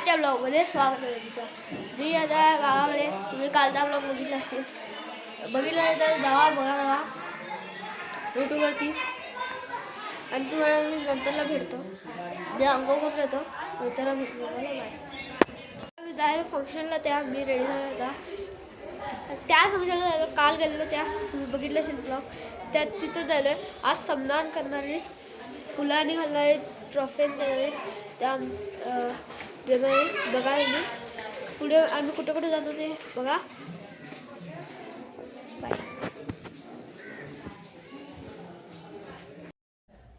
आजच्या ब्लॉगमध्ये स्वागत आहे तुमचं। मी आता गावाकडे, तुम्ही कालचा ब्लॉग बघितला तर जावा बघा यूट्यूबवरती, आणि तुम्हाला मी नंतरला भेटतो। मी अंघोळ करून येतो, नंतर भेटतो। मी जायला फंक्शनला, त्या मी रेडी झाला होता, त्या फंक्शनला जायला काल गेलेलो, त्या तुम्ही बघितलं असेल ब्लॉग, त्यात तिथं जायलो। आज सन्मान करणारे, फुलांनी घालणारे, ट्रॉफी देणारे, त्या बघा मी पुढे आम्ही कुठे कुठे जातो ते बघा। बाय।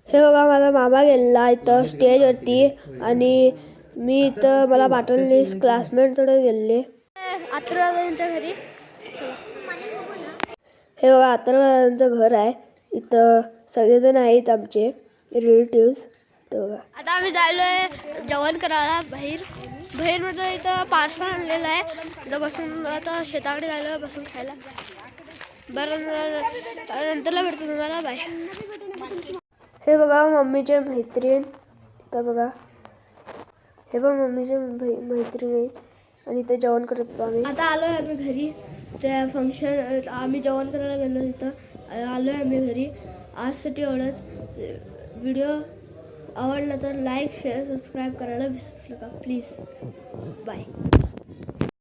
हे बघा माझा मामा गेला इथं स्टेजवरती, आणि मी इथं मला पाठवलेली क्लासमेटकडे गेले अथर्वदादांच्या घरी। हे बघा अथर्वदादांचं घर आहे, इथं सगळेजण आहेत आमचे रिलेटिव्स। आता आम्ही जायलोय जेवण करायला बाहेर मध्ये। इथं पार्सल आणलेलं आहे, इथं बसून आता शेताकडे जायला बसून खायला। बरं नंतरला भेटतो तुम्हाला, बाय। हे बघा मम्मीचे मैत्रीण, इथं बघा हे बघा मम्मीचे मैत्रीण आहे, आणि इथं जेवण करत होतो आम्ही। आता आलोय आम्ही घरी, त्या फंक्शन आम्ही जेवण करायला गेलो, तिथं आलोय आम्ही घरी। आजसाठी एवढंच। व्हिडिओ आवडला तर लाईक शेअर सबस्क्राईब करायला विसरू नका प्लीज। बाय।